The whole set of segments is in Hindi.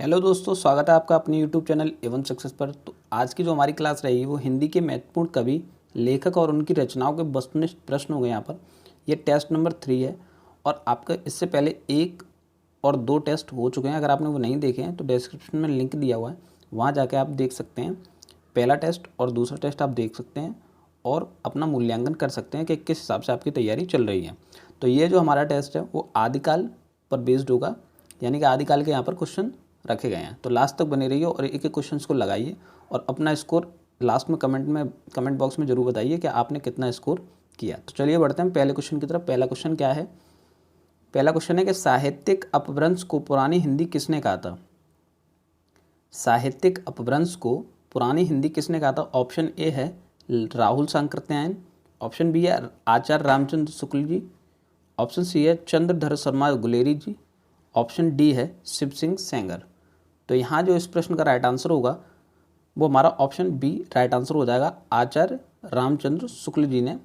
हेलो दोस्तों, स्वागत है आपका अपने यूट्यूब चैनल एवन सक्सेस पर। तो आज की जो हमारी क्लास रहेगी वो हिंदी के महत्वपूर्ण कवि, लेखक और उनकी रचनाओं के वस्तुनिष्ठ प्रश्न हो गए। यहाँ पर ये टेस्ट नंबर 3 है और आपका इससे पहले 1 और 2 टेस्ट हो चुके हैं। अगर आपने वो नहीं देखे हैं तो डिस्क्रिप्शन में लिंक दिया हुआ है, वहाँ जाके आप देख सकते हैं। पहला टेस्ट और दूसरा टेस्ट आप देख सकते हैं और अपना मूल्यांकन कर सकते हैं कि किस हिसाब से आपकी तैयारी चल रही है। तो ये जो हमारा टेस्ट है वो आदिकाल पर बेस्ड होगा, यानी कि आदिकाल के यहाँ पर क्वेश्चन रखे गए हैं। तो लास्ट तक बने रहिए और एक एक क्वेश्चन को लगाइए और अपना स्कोर लास्ट में कमेंट बॉक्स में जरूर बताइए कि आपने कितना स्कोर किया। तो चलिए बढ़ते हैं पहले क्वेश्चन की तरफ। पहला क्वेश्चन क्या है? पहला क्वेश्चन है कि साहित्यिक अपभ्रंश को पुरानी हिंदी किसने कहा था? साहित्यिक अपभ्रंश को पुरानी हिंदी किसने कहा था? ऑप्शन ए है राहुल सांकृत्यायन, ऑप्शन बी है आचार्य रामचंद्र शुक्ल जी, ऑप्शन सी है चंद्रधर शर्मा गुलेरी जी, ऑप्शन डी है शिव सिंह सेंगर। तो यहाँ जो इस प्रश्न का राइट आंसर होगा वो हमारा ऑप्शन बी राइट आंसर हो जाएगा। आचार्य रामचंद्र शुक्ल जी ने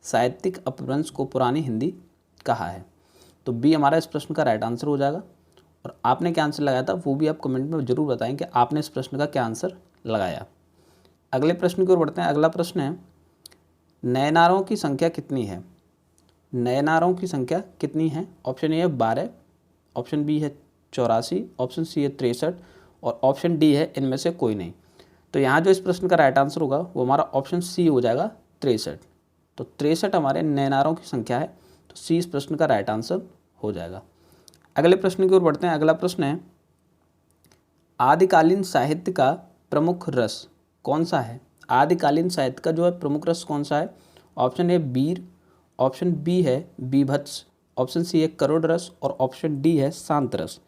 साहित्यिक अपभ्रंश को पुरानी हिंदी कहा है। तो बी हमारा इस प्रश्न का राइट आंसर हो जाएगा। और आपने क्या आंसर लगाया था वो भी आप कमेंट में जरूर बताएं कि आपने इस प्रश्न का क्या आंसर लगाया। अगले प्रश्न की ओर बढ़ते हैं। अगला प्रश्न है, नयनारों की संख्या कितनी है? नयनारों की संख्या कितनी है? ऑप्शन ए है 12, ऑप्शन बी है 84, ऑप्शन सी है 63 और ऑप्शन डी है इनमें से कोई नहीं। तो यहाँ जो इस प्रश्न का राइट आंसर होगा वो हमारा ऑप्शन सी हो जाएगा 63। तो 63 हमारे नयनारों की संख्या है, तो सी इस प्रश्न का राइट आंसर हो जाएगा। अगले प्रश्न की ओर बढ़ते हैं। अगला प्रश्न है, आदिकालीन साहित्य का प्रमुख रस कौन सा है? आदिकालीन साहित्य का जो है प्रमुख रस कौन सा है? ऑप्शन ए वीर, ऑप्शन बी है बीभत्स, ऑप्शन सी है करुण रस और ऑप्शन डी है शांत रस।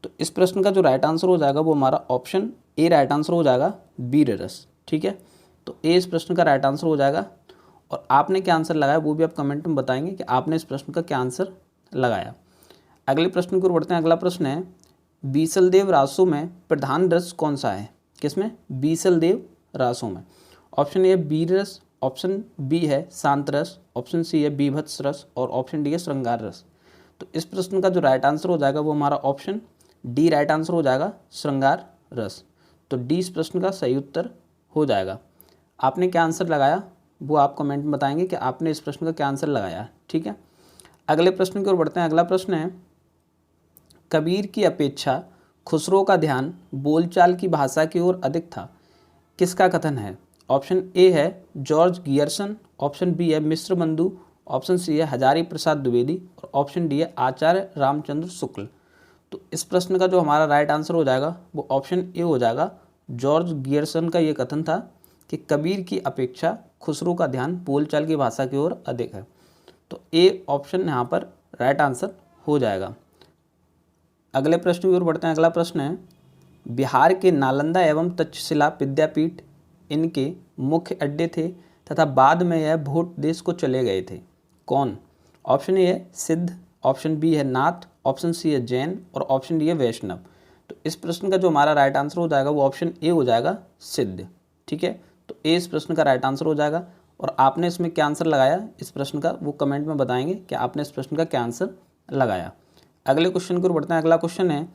तो इस प्रश्न का जो राइट आंसर हो जाएगा वो हमारा ऑप्शन ए राइट आंसर हो जाएगा, वीर रस। ठीक है, तो ए इस प्रश्न का राइट आंसर हो जाएगा। और आपने क्या आंसर लगाया वो भी आप कमेंट में बताएंगे कि आपने इस प्रश्न का क्या आंसर लगाया। अगले प्रश्न की ओर बढ़ते हैं। अगला प्रश्न है, बीसलदेव रासों में प्रधान रस कौन सा है? किसमें? बीसलदेव रासों में। ऑप्शन ए वीर रस, ऑप्शन बी है शांत रस, ऑप्शन सी है बीभत्स रस और ऑप्शन डी है श्रृंगार रस। तो इस प्रश्न का जो राइट आंसर हो जाएगा वो हमारा ऑप्शन डी राइट आंसर हो जाएगा, श्रृंगार रस। तो डी इस प्रश्न का सही उत्तर हो जाएगा। आपने क्या आंसर लगाया वो आप कमेंट में बताएंगे कि आपने इस प्रश्न का क्या आंसर लगाया। ठीक है, अगले प्रश्न की ओर बढ़ते हैं। अगला प्रश्न है, कबीर की अपेक्षा खुसरो का ध्यान बोलचाल की भाषा की ओर अधिक था, किसका कथन है? ऑप्शन ए है जॉर्ज गियर्सन, ऑप्शन बी है मिश्र बंधु, ऑप्शन सी है हजारी प्रसाद द्विवेदी और ऑप्शन डी है आचार्य रामचंद्र शुक्ल। तो इस प्रश्न का जो हमारा राइट आंसर हो जाएगा वो ऑप्शन ए हो जाएगा। जॉर्ज गियर्सन का ये कथन था कि कबीर की अपेक्षा खुसरो का ध्यान बोलचाल की भाषा की ओर अधिक है। तो ए ऑप्शन यहाँ पर राइट आंसर हो जाएगा। अगले प्रश्न की ओर बढ़ते हैं। अगला प्रश्न है, बिहार के नालंदा एवं तक्षशिला विद्यापीठ इनके मुख्य अड्डे थे तथा बाद में यह भोट देश को चले गए थे, कौन? ऑप्शन ए है सिद्ध, ऑप्शन बी है नाथ, ऑप्शन सी है जैन और ऑप्शन डी है वैष्णव। तो इस प्रश्न का जो हमारा राइट आंसर हो जाएगा वो ऑप्शन ए हो जाएगा, सिद्ध। ठीक है, तो ए इस प्रश्न का राइट आंसर हो जाएगा। और आपने इसमें क्या आंसर लगाया इस प्रश्न का वो कमेंट में बताएंगे कि आपने इस प्रश्न का क्या आंसर लगाया। अगले क्वेश्चन की ओर बढ़ते हैं। अगला क्वेश्चन है,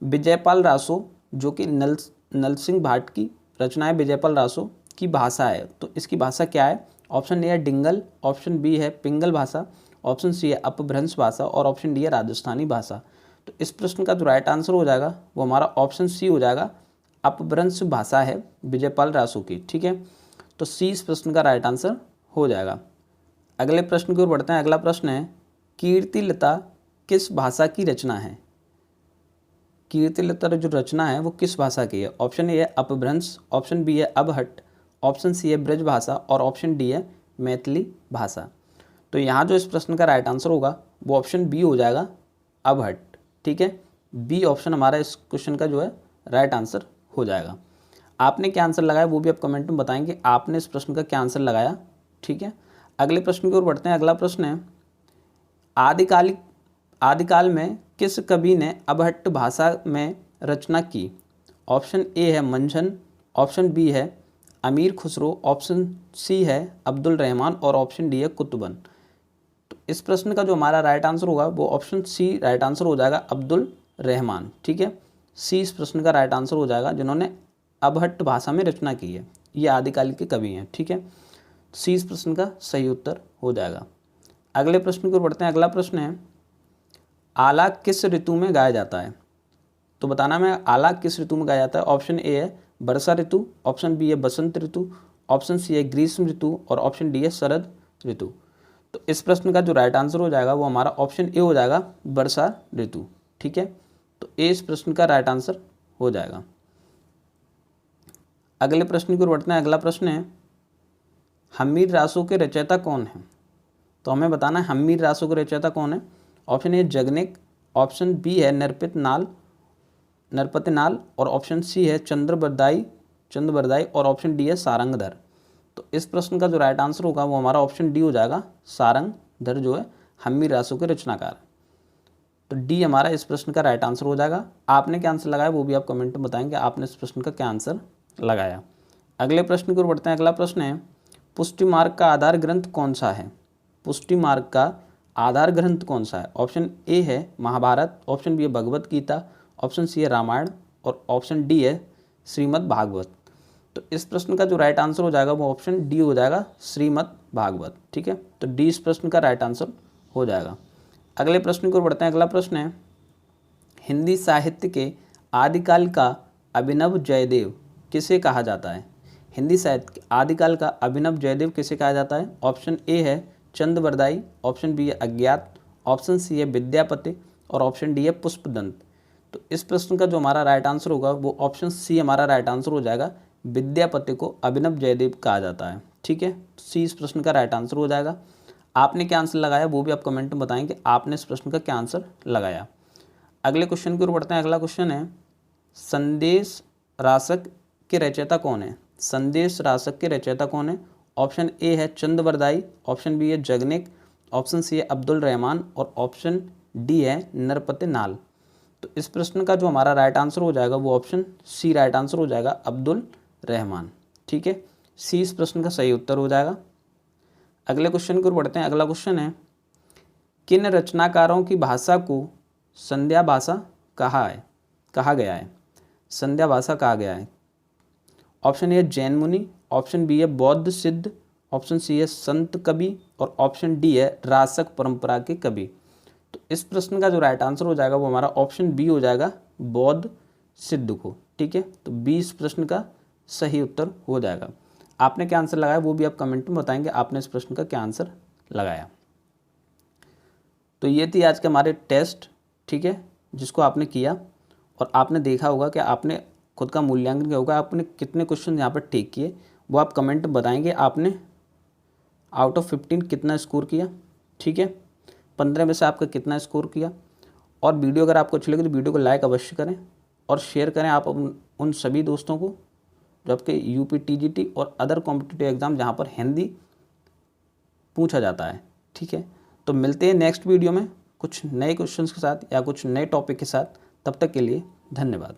विजयपाल रासो जो कि नरसिंह भाट की रचना है, विजयपाल रासो की भाषा है, तो इसकी भाषा क्या है? ऑप्शन ए है डिंगल, ऑप्शन बी है पिंगल भाषा, ऑप्शन सी है अपभ्रंश भाषा और ऑप्शन डी है राजस्थानी भाषा। तो इस प्रश्न का जो राइट आंसर हो जाएगा वो हमारा ऑप्शन सी हो जाएगा, अपभ्रंश भाषा है विजयपाल रासो की। ठीक है, तो सी इस प्रश्न का राइट आंसर हो जाएगा। अगले प्रश्न की ओर बढ़ते हैं। अगला प्रश्न है, कीर्तिलता किस भाषा की रचना है? कीर्तिलता जो रचना है वो किस भाषा की है? ऑप्शन ए है अपभ्रंश, ऑप्शन बी है अबहट्ट, ऑप्शन सी है ब्रज भाषा और ऑप्शन डी है मैथिली भाषा। तो यहाँ जो इस प्रश्न का राइट आंसर होगा वो ऑप्शन बी हो जाएगा, अबहट्ट। ठीक है, बी ऑप्शन हमारा इस क्वेश्चन का जो है राइट आंसर हो जाएगा। आपने क्या आंसर लगाया वो भी आप कमेंट में बताएंगे आपने इस प्रश्न का क्या आंसर लगाया। ठीक है, अगले प्रश्न की ओर बढ़ते हैं। अगला प्रश्न है, आदिकाल में किस कवि ने अबहट्ट भाषा में रचना की? ऑप्शन ए है मंझन, ऑप्शन बी है अमीर खुसरो, ऑप्शन सी है अब्दुल रहमान और ऑप्शन डी है कुतुबन। तो इस प्रश्न का जो हमारा राइट आंसर होगा वो ऑप्शन सी राइट आंसर हो जाएगा, अब्दुल रहमान। ठीक है, सी इस प्रश्न का राइट आंसर हो जाएगा, जिन्होंने अबहट्ट भाषा में रचना की है, ये आदिकाल के कवि हैं। ठीक है, सी इस प्रश्न का सही उत्तर हो जाएगा। अगले प्रश्न की ओर बढ़ते हैं। अगला प्रश्न है, आला किस ऋतु में गाया जाता है? तो बताना मैं आला किस ऋतु में गाया जाता है। ऑप्शन ए है वर्षा ऋतु, ऑप्शन बी है बसंत ऋतु, ऑप्शन सी है ग्रीष्म ऋतु और ऑप्शन डी है शरद ऋतु। तो इस प्रश्न का जो राइट आंसर हो जाएगा वो हमारा ऑप्शन ए हो जाएगा, वर्षा ऋतु। ठीक है, तो ए इस प्रश्न का राइट आंसर हो जाएगा। अगले प्रश्न की ओर बढ़ते हैं। अगला प्रश्न है, हम्मीर रासों के रचयिता कौन है? तो हमें बताना है हम्मीर रासों के रचयिता कौन है। Option A Jagnik, option B है नरपति नाल और ऑप्शन सी है चंद्रबरदाई और ऑप्शन डी है सारंगधर। तो इस प्रश्न का जो राइट आंसर होगा वो हमारा ऑप्शन डी हो जाएगा, सारंगधर जो है हम्मीर रासों के रचनाकार। तो डी हमारा इस प्रश्न का राइट आंसर हो जाएगा। आपने क्या आंसर लगाया वो भी आप कमेंट में बताएंगे, आपने इस प्रश्न का क्या आंसर लगाया। अगले प्रश्न की ओर बढ़ते हैं। अगला प्रश्न है, पुष्टि मार्ग का आधार ग्रंथ कौन सा है? पुष्टि मार्ग का आधार ग्रंथ कौन सा है? ऑप्शन ए है महाभारत, ऑप्शन बी है भगवत गीता, ऑप्शन सी है रामायण और ऑप्शन डी है श्रीमद् भागवत। तो इस प्रश्न का जो राइट आंसर हो जाएगा वो ऑप्शन डी हो जाएगा, श्रीमद् भागवत। ठीक है, तो डी इस प्रश्न का राइट आंसर हो जाएगा। अगले प्रश्न की ओर बढ़ते हैं। अगला प्रश्न है, हिंदी साहित्य के आदिकाल का अभिनव जयदेव किसे कहा जाता है? हिंदी साहित्य के आदिकाल का अभिनव जयदेव किसे कहा जाता है? ऑप्शन ए है चंद्रबरदाई, ऑप्शन बी है अज्ञात, ऑप्शन सी है विद्यापति और ऑप्शन डी है पुष्पदंत। तो इस प्रश्न का जो हमारा राइट आंसर होगा वो ऑप्शन सी हमारा राइट आंसर हो जाएगा, विद्यापति को अभिनव जयदेव कहा जाता है। ठीक है, सी इस प्रश्न का राइट आंसर हो जाएगा। आपने क्या आंसर लगाया वो भी आप कमेंट में बताएं कि आपने इस प्रश्न का क्या आंसर लगाया। अगले क्वेश्चन की ओर बढ़ते हैं। अगला क्वेश्चन है, संदेश रासक के रचयिता कौन है? संदेश रासक के रचयिता कौन है? ऑप्शन ए है चंद्रबरदाई, ऑप्शन बी है जगनिक, ऑप्शन सी है अब्दुल रहमान और ऑप्शन डी है नरपति नाल। तो इस प्रश्न का जो हमारा राइट आंसर हो जाएगा वो ऑप्शन सी राइट आंसर हो जाएगा, अब्दुल रहमान। ठीक है, सी इस प्रश्न का सही उत्तर हो जाएगा। अगले क्वेश्चन की ओर बढ़ते हैं। अगला क्वेश्चन है, किन रचनाकारों की भाषा को संध्या भाषा कहा गया है? संध्या भाषा कहा गया है। ऑप्शन ए जैन मुनि, ऑप्शन बी है बौद्ध सिद्ध, ऑप्शन सी है संत कवि और ऑप्शन डी है रासक परंपरा के कवि। तो इस प्रश्न का जो राइट आंसर हो जाएगा वो हमारा ऑप्शन बी हो जाएगा, बौद्ध सिद्ध को। ठीक है, तो बी इस प्रश्न का सही उत्तर हो जाएगा। आपने क्या आंसर लगाया वो भी आप कमेंट में बताएंगे, आपने इस प्रश्न का क्या आंसर लगाया। तो ये थी आज के हमारे टेस्ट। ठीक है, जिसको आपने किया और आपने देखा होगा कि आपने खुद का मूल्यांकन किया होगा, आपने कितने क्वेश्चन यहाँ पर ठीक किए वो आप कमेंट में बताएंगे। आपने आउट ऑफ 15 कितना स्कोर किया? ठीक है, 15 में से आपका कितना स्कोर किया? और वीडियो अगर आपको अच्छी लगे तो वीडियो को लाइक अवश्य करें और शेयर करें आप उन सभी दोस्तों को जो आपके यूपी टीजीटी और अदर कॉम्पिटिटिव एग्ज़ाम जहाँ पर हिंदी पूछा जाता है। ठीक है, तो मिलते हैं नेक्स्ट वीडियो में कुछ नए क्वेश्चंस के साथ या कुछ नए टॉपिक के साथ। तब तक के लिए धन्यवाद।